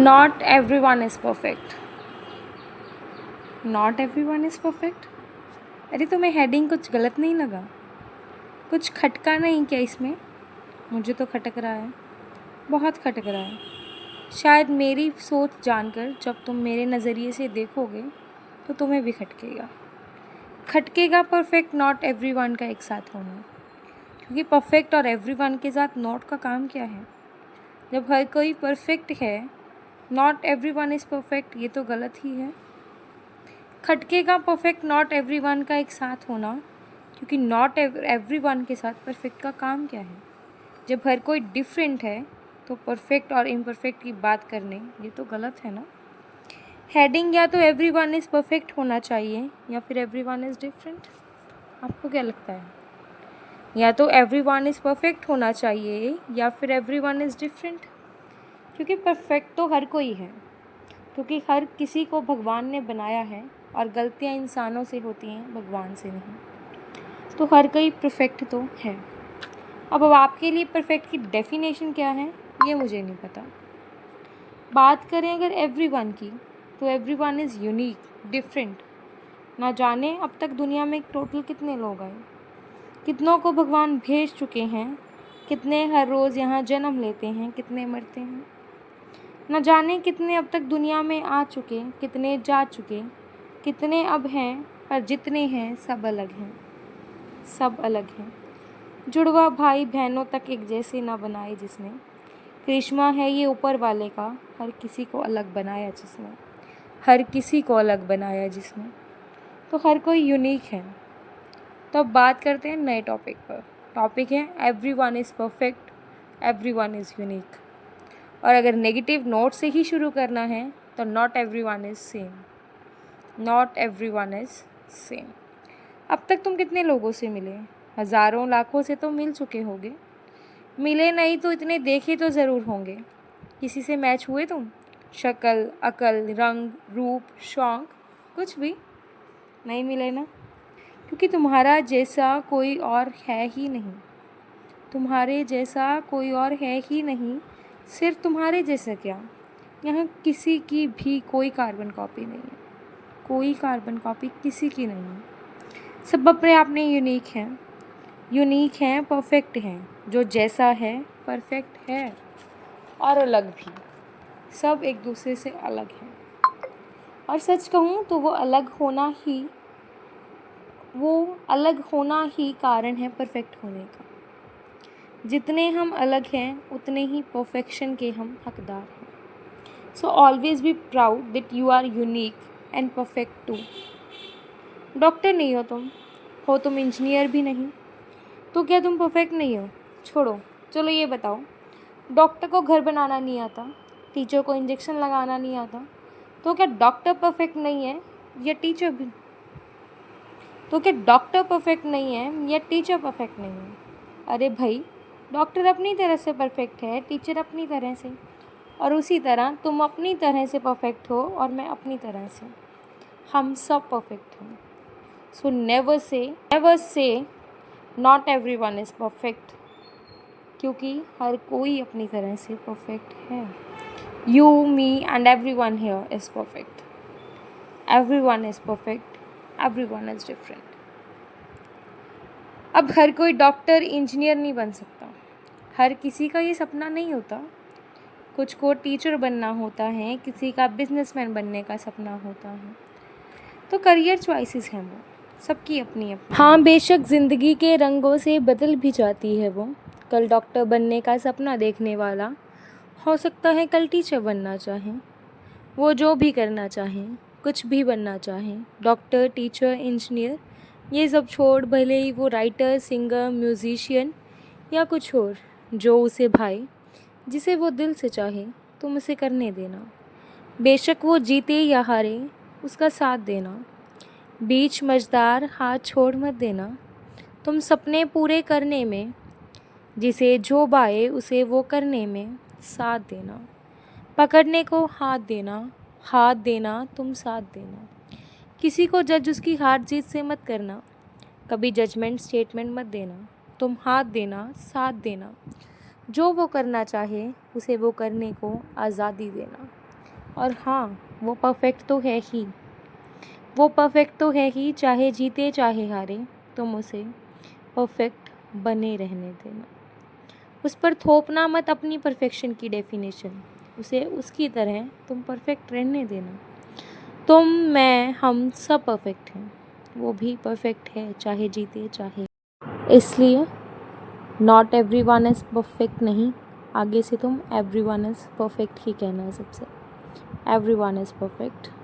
Not every one is perfect. Not every one is perfect. अरे तुम्हें heading कुछ गलत नहीं लगा? कुछ खटका नहीं क्या इसमें? मुझे तो खटक रहा है, बहुत खटक रहा है। शायद मेरी सोच जानकर जब तुम मेरे नज़रिए से देखोगे तो तुम्हें भी खटकेगा। खटकेगा परफेक्ट नॉट एवरी वन का एक साथ होना, क्योंकि परफेक्ट और एवरी वन के साथ नॉट का काम क्या है? जब हर कोई परफेक्ट है, not every one is perfect, ये तो गलत ही है। खटकेगा परफेक्ट नॉट एवरी वन का एक साथ होना, क्योंकि नॉट एवरी वन के साथ परफेक्ट का काम क्या है? जब हर कोई डिफरेंट है तो परफेक्ट और इम्परफेक्ट की बात करने, ये तो गलत है ना। हेडिंग या तो एवरी वन इज़ परफेक्ट होना चाहिए या फिर एवरी वन इज़ डिफरेंट। आपको क्या लगता है? या तो एवरी वन इज़ परफेक्ट होना चाहिए या फिर एवरी वन इज़ डिफरेंट, क्योंकि परफेक्ट तो हर कोई है, क्योंकि हर किसी को भगवान ने बनाया है और गलतियाँ इंसानों से होती हैं, भगवान से नहीं। तो हर कोई परफेक्ट तो है। अब आपके लिए परफेक्ट की डेफिनेशन क्या है, ये मुझे नहीं पता। बात करें अगर एवरीवन की, तो एवरीवन इज़ यूनिक, डिफरेंट। ना जाने अब तक दुनिया में टोटल कितने लोग आए, कितनों को भगवान भेज चुके हैं, कितने हर रोज़ यहाँ जन्म लेते हैं, कितने मरते हैं। न जाने कितने अब तक दुनिया में आ चुके, कितने जा चुके, कितने अब हैं, पर जितने हैं सब अलग हैं, सब अलग हैं। जुड़वा भाई बहनों तक एक जैसे ना बनाए जिसने, करिश्मा है ये ऊपर वाले का, हर किसी को अलग बनाया जिसने, हर किसी को अलग बनाया जिसने। तो हर कोई यूनिक है। तो अब बात करते हैं नए टॉपिक पर। टॉपिक है every one is perfect, every one is unique. और अगर नेगेटिव नोट से ही शुरू करना है तो not every one is same, not every one is same. अब तक तुम कितने लोगों से मिले? हज़ारों लाखों से तो मिल चुके होगे। मिले नहीं तो इतने देखे तो ज़रूर होंगे। किसी से मैच हुए तुम? शक्ल, अकल, रंग, रूप, शौक, कुछ भी नहीं मिले ना, क्योंकि तुम्हारा जैसा कोई और है ही नहीं। तुम्हारे जैसा कोई और है ही नहीं। सिर्फ तुम्हारे जैसा क्या, यहाँ किसी की भी कोई कार्बन कॉपी नहीं है, कोई कार्बन कॉपी किसी की नहीं है। सब अपने आप में यूनिक हैं, यूनिक हैं, परफेक्ट हैं। जो जैसा है परफेक्ट है और अलग भी, सब एक दूसरे से अलग हैं। और सच कहूँ तो वो अलग होना ही कारण है परफेक्ट होने का। जितने हम अलग हैं उतने ही परफेक्शन के हम हकदार हैं। So always be proud that you are unique and perfect too. Doctor नहीं हो तुम इंजीनियर भी नहीं, तो क्या तुम परफेक्ट नहीं हो? छोड़ो, चलो ये बताओ, डॉक्टर को घर बनाना नहीं आता, टीचर को इंजेक्शन लगाना नहीं आता, तो क्या डॉक्टर परफेक्ट नहीं है या टीचर भी? तो क्या डॉक्टर परफेक्ट नहीं है या टीचर परफेक्ट नहीं है? अरे भाई, डॉक्टर अपनी तरह से परफेक्ट है, टीचर अपनी तरह से, और उसी तरह तुम अपनी तरह से परफेक्ट हो और मैं अपनी तरह से। हम सब परफेक्ट हैं। So never say not everyone is perfect, क्योंकि हर कोई अपनी तरह से परफेक्ट है। You, me and everyone here is perfect. Everyone is perfect, everyone is different. अब हर कोई डॉक्टर इंजीनियर नहीं बन सकता, हर किसी का ये सपना नहीं होता। कुछ को टीचर बनना होता है, किसी का बिजनेसमैन बनने का सपना होता है। तो करियर चॉइसेस हैं, वो सबकी अपनी अपनी। हाँ, बेशक ज़िंदगी के रंगों से बदल भी जाती है वो। कल डॉक्टर बनने का सपना देखने वाला हो सकता है कल टीचर बनना चाहे। वो जो भी करना चाहें, कुछ भी बनना चाहें, डॉक्टर, टीचर, इंजीनियर, ये सब छोड़ भले ही वो राइटर, सिंगर, म्यूजिशियन या कुछ और, जो उसे भाए, जिसे वो दिल से चाहे, तुम उसे करने देना। बेशक वो जीते या हारे, उसका साथ देना। बीच मझदार हाथ छोड़ मत देना। तुम सपने पूरे करने में, जिसे जो बाए उसे वो करने में साथ देना। पकड़ने को हाथ देना तुम साथ देना। किसी को जज उसकी हार जीत से मत करना, कभी जजमेंट स्टेटमेंट मत देना। तुम हाथ देना, साथ देना। जो वो करना चाहे उसे वो करने को आज़ादी देना। और हाँ, वो परफेक्ट तो है ही, वो परफेक्ट तो है ही, चाहे जीते चाहे हारे, तुम उसे परफेक्ट बने रहने देना। उस पर थोपना मत अपनी परफेक्शन की डेफिनेशन, उसे उसकी तरह तुम परफेक्ट रहने देना। तुम, मैं, हम सब परफेक्ट हैं, वो भी परफेक्ट है, चाहे जीते चाहे। इसलिए not every one is perfect नहीं, आगे से तुम एवरी वन इज़ परफेक्ट ही कहना है सबसे। Every one is perfect.